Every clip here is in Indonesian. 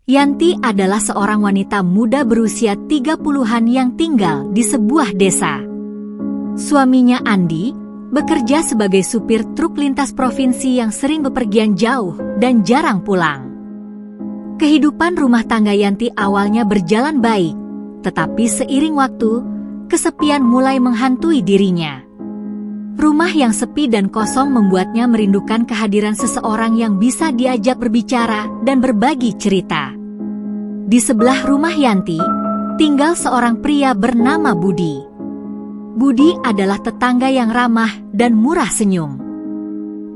Yanti adalah seorang wanita muda berusia 30-an yang tinggal di sebuah desa. Suaminya Andi bekerja sebagai supir truk lintas provinsi yang sering bepergian jauh dan jarang pulang. Kehidupan rumah tangga Yanti awalnya berjalan baik, tetapi seiring waktu, kesepian mulai menghantui dirinya. Rumah yang sepi dan kosong membuatnya merindukan kehadiran seseorang yang bisa diajak berbicara dan berbagi cerita. Di sebelah rumah Yanti, tinggal seorang pria bernama Budi. Budi adalah tetangga yang ramah dan murah senyum.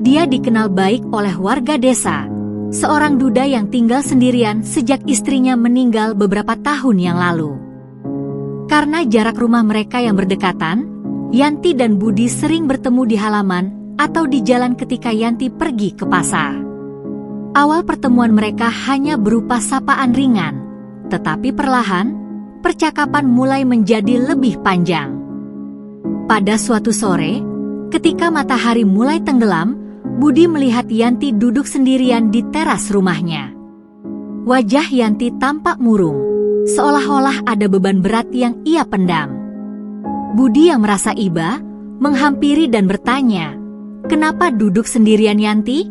Dia dikenal baik oleh warga desa, seorang duda yang tinggal sendirian sejak istrinya meninggal beberapa tahun yang lalu. Karena jarak rumah mereka yang berdekatan, Yanti dan Budi sering bertemu di halaman atau di jalan ketika Yanti pergi ke pasar. Awal pertemuan mereka hanya berupa sapaan ringan, tetapi perlahan, percakapan mulai menjadi lebih panjang. Pada suatu sore, ketika matahari mulai tenggelam, Budi melihat Yanti duduk sendirian di teras rumahnya. Wajah Yanti tampak murung, seolah-olah ada beban berat yang ia pendam. Budi yang merasa iba, menghampiri dan bertanya, "Kenapa duduk sendirian, Yanti?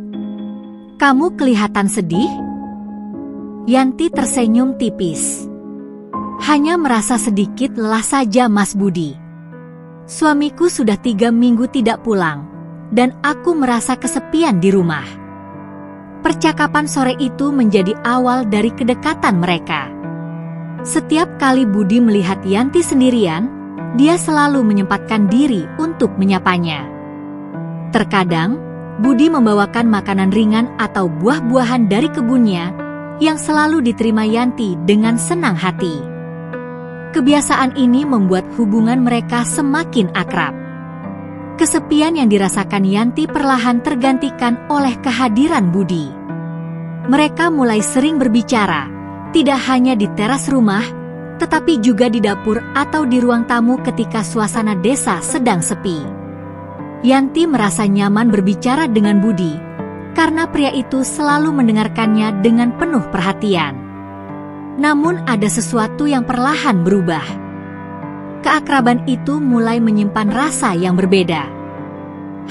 Kamu kelihatan sedih?" Yanti tersenyum tipis. "Hanya merasa sedikit lelah saja, Mas Budi. Suamiku sudah 3 minggu tidak pulang, dan aku merasa kesepian di rumah." Percakapan sore itu menjadi awal dari kedekatan mereka. Setiap kali Budi melihat Yanti sendirian, dia selalu menyempatkan diri untuk menyapanya. Terkadang, Budi membawakan makanan ringan atau buah-buahan dari kebunnya yang selalu diterima Yanti dengan senang hati. Kebiasaan ini membuat hubungan mereka semakin akrab. Kesepian yang dirasakan Yanti perlahan tergantikan oleh kehadiran Budi. Mereka mulai sering berbicara, tidak hanya di teras rumah, tetapi juga di dapur atau di ruang tamu ketika suasana desa sedang sepi. Yanti merasa nyaman berbicara dengan Budi, karena pria itu selalu mendengarkannya dengan penuh perhatian. Namun ada sesuatu yang perlahan berubah. Keakraban itu mulai menyimpan rasa yang berbeda.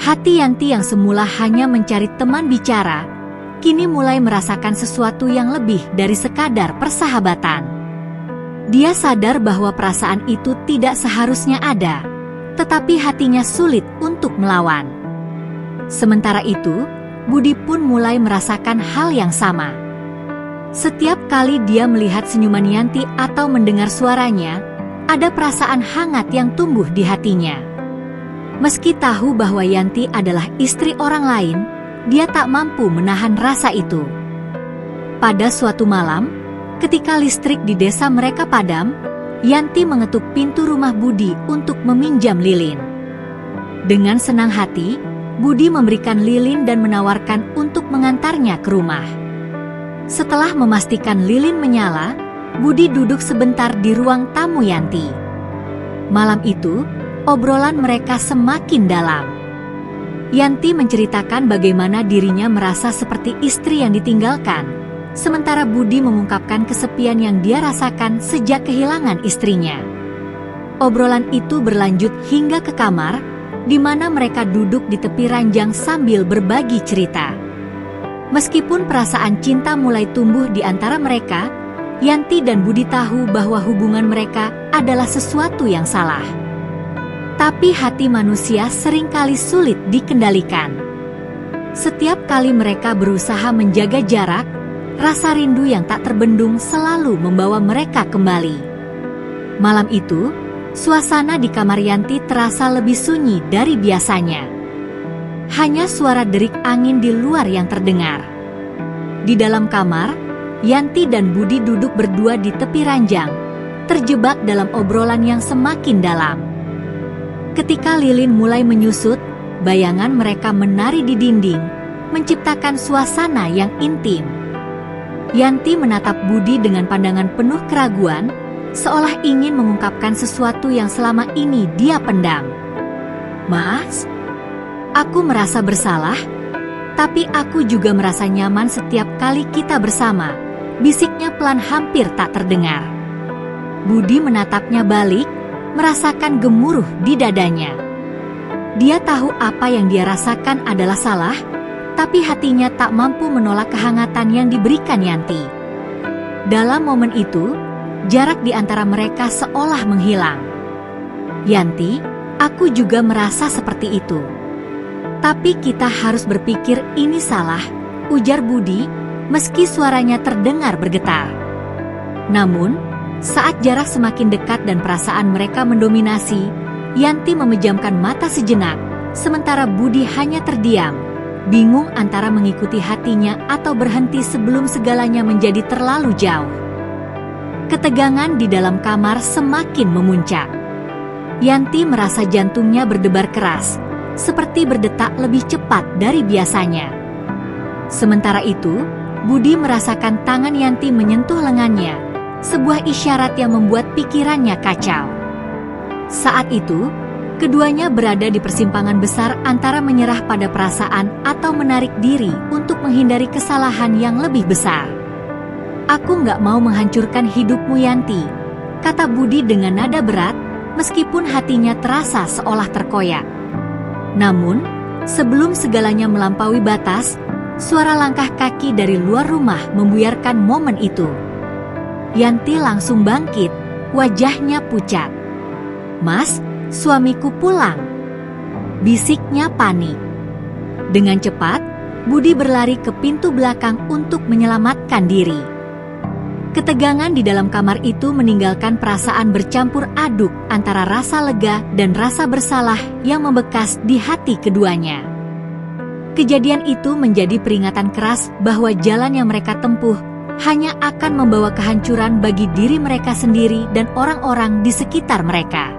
Hati Yanti yang semula hanya mencari teman bicara, kini mulai merasakan sesuatu yang lebih dari sekadar persahabatan. Dia sadar bahwa perasaan itu tidak seharusnya ada, tetapi hatinya sulit untuk melawan. Sementara itu, Budi pun mulai merasakan hal yang sama. Setiap kali dia melihat senyuman Yanti atau mendengar suaranya, ada perasaan hangat yang tumbuh di hatinya. Meski tahu bahwa Yanti adalah istri orang lain, dia tak mampu menahan rasa itu. Pada suatu malam, ketika listrik di desa mereka padam, Yanti mengetuk pintu rumah Budi untuk meminjam lilin. Dengan senang hati, Budi memberikan lilin dan menawarkan untuk mengantarnya ke rumah. Setelah memastikan lilin menyala, Budi duduk sebentar di ruang tamu Yanti. Malam itu, obrolan mereka semakin dalam. Yanti menceritakan bagaimana dirinya merasa seperti istri yang ditinggalkan, sementara Budi mengungkapkan kesepian yang dia rasakan sejak kehilangan istrinya. Obrolan itu berlanjut hingga ke kamar, di mana mereka duduk di tepi ranjang sambil berbagi cerita. Meskipun perasaan cinta mulai tumbuh di antara mereka, Yanti dan Budi tahu bahwa hubungan mereka adalah sesuatu yang salah. Tapi hati manusia seringkali sulit dikendalikan. Setiap kali mereka berusaha menjaga jarak, rasa rindu yang tak terbendung selalu membawa mereka kembali. Malam itu, suasana di kamar Yanti terasa lebih sunyi dari biasanya. Hanya suara derik angin di luar yang terdengar. Di dalam kamar, Yanti dan Budi duduk berdua di tepi ranjang, terjebak dalam obrolan yang semakin dalam. Ketika lilin mulai menyusut, bayangan mereka menari di dinding, menciptakan suasana yang intim. Yanti menatap Budi dengan pandangan penuh keraguan, seolah ingin mengungkapkan sesuatu yang selama ini dia pendam. "Mas, aku merasa bersalah, tapi aku juga merasa nyaman setiap kali kita bersama," bisiknya pelan hampir tak terdengar. Budi menatapnya balik, merasakan gemuruh di dadanya. Dia tahu apa yang dia rasakan adalah salah, tapi hatinya tak mampu menolak kehangatan yang diberikan Yanti. Dalam momen itu, jarak di antara mereka seolah menghilang. "Yanti, aku juga merasa seperti itu. Tapi kita harus berpikir ini salah," ujar Budi, meski suaranya terdengar bergetar. Namun, saat jarak semakin dekat dan perasaan mereka mendominasi, Yanti memejamkan mata sejenak, sementara Budi hanya terdiam, bingung antara mengikuti hatinya atau berhenti sebelum segalanya menjadi terlalu jauh. Ketegangan di dalam kamar semakin memuncak. Yanti merasa jantungnya berdebar keras, seperti berdetak lebih cepat dari biasanya. Sementara itu, Budi merasakan tangan Yanti menyentuh lengannya, sebuah isyarat yang membuat pikirannya kacau. Saat itu, keduanya berada di persimpangan besar antara menyerah pada perasaan atau menarik diri untuk menghindari kesalahan yang lebih besar. "Aku nggak mau menghancurkan hidupmu, Yanti," kata Budi dengan nada berat, meskipun hatinya terasa seolah terkoyak. Namun, sebelum segalanya melampaui batas, suara langkah kaki dari luar rumah membuyarkan momen itu. Yanti langsung bangkit, wajahnya pucat. "Mas, suamiku pulang," bisiknya panik. Dengan cepat, Budi berlari ke pintu belakang untuk menyelamatkan diri. Ketegangan di dalam kamar itu meninggalkan perasaan bercampur aduk antara rasa lega dan rasa bersalah yang membekas di hati keduanya. Kejadian itu menjadi peringatan keras bahwa jalan yang mereka tempuh hanya akan membawa kehancuran bagi diri mereka sendiri dan orang-orang di sekitar mereka.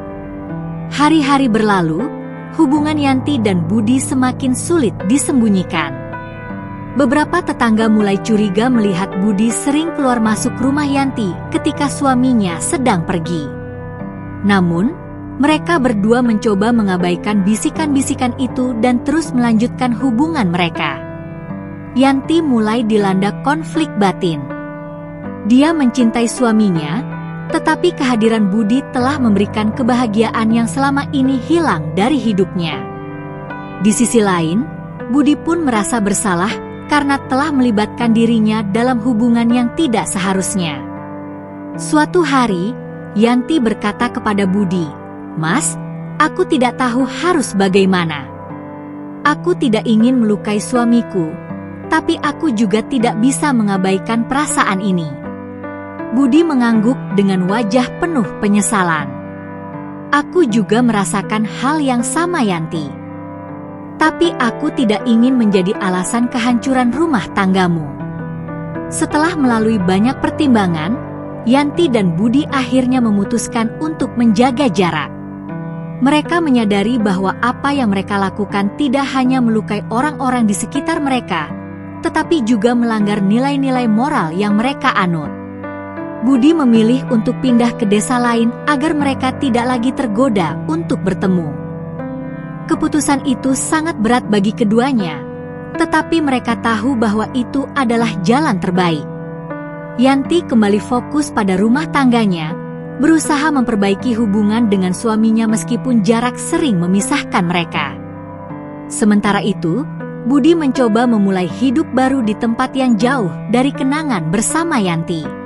Hari-hari berlalu, hubungan Yanti dan Budi semakin sulit disembunyikan. Beberapa tetangga mulai curiga melihat Budi sering keluar masuk rumah Yanti ketika suaminya sedang pergi. Namun, mereka berdua mencoba mengabaikan bisikan-bisikan itu dan terus melanjutkan hubungan mereka. Yanti mulai dilanda konflik batin. Dia mencintai suaminya, tetapi kehadiran Budi telah memberikan kebahagiaan yang selama ini hilang dari hidupnya. Di sisi lain, Budi pun merasa bersalah karena telah melibatkan dirinya dalam hubungan yang tidak seharusnya. Suatu hari, Yanti berkata kepada Budi, "Mas, aku tidak tahu harus bagaimana. Aku tidak ingin melukai suamiku, tapi aku juga tidak bisa mengabaikan perasaan ini." Budi mengangguk dengan wajah penuh penyesalan. "Aku juga merasakan hal yang sama, Yanti. Tapi aku tidak ingin menjadi alasan kehancuran rumah tanggamu." Setelah melalui banyak pertimbangan, Yanti dan Budi akhirnya memutuskan untuk menjaga jarak. Mereka menyadari bahwa apa yang mereka lakukan tidak hanya melukai orang-orang di sekitar mereka, tetapi juga melanggar nilai-nilai moral yang mereka anut. Budi memilih untuk pindah ke desa lain agar mereka tidak lagi tergoda untuk bertemu. Keputusan itu sangat berat bagi keduanya, tetapi mereka tahu bahwa itu adalah jalan terbaik. Yanti kembali fokus pada rumah tangganya, berusaha memperbaiki hubungan dengan suaminya meskipun jarak sering memisahkan mereka. Sementara itu, Budi mencoba memulai hidup baru di tempat yang jauh dari kenangan bersama Yanti.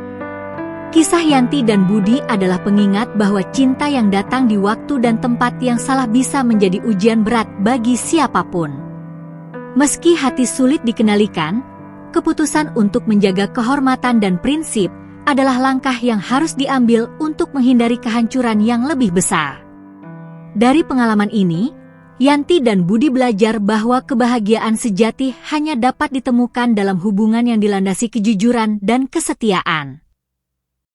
Kisah Yanti dan Budi adalah pengingat bahwa cinta yang datang di waktu dan tempat yang salah bisa menjadi ujian berat bagi siapapun. Meski hati sulit dikendalikan, keputusan untuk menjaga kehormatan dan prinsip adalah langkah yang harus diambil untuk menghindari kehancuran yang lebih besar. Dari pengalaman ini, Yanti dan Budi belajar bahwa kebahagiaan sejati hanya dapat ditemukan dalam hubungan yang dilandasi kejujuran dan kesetiaan.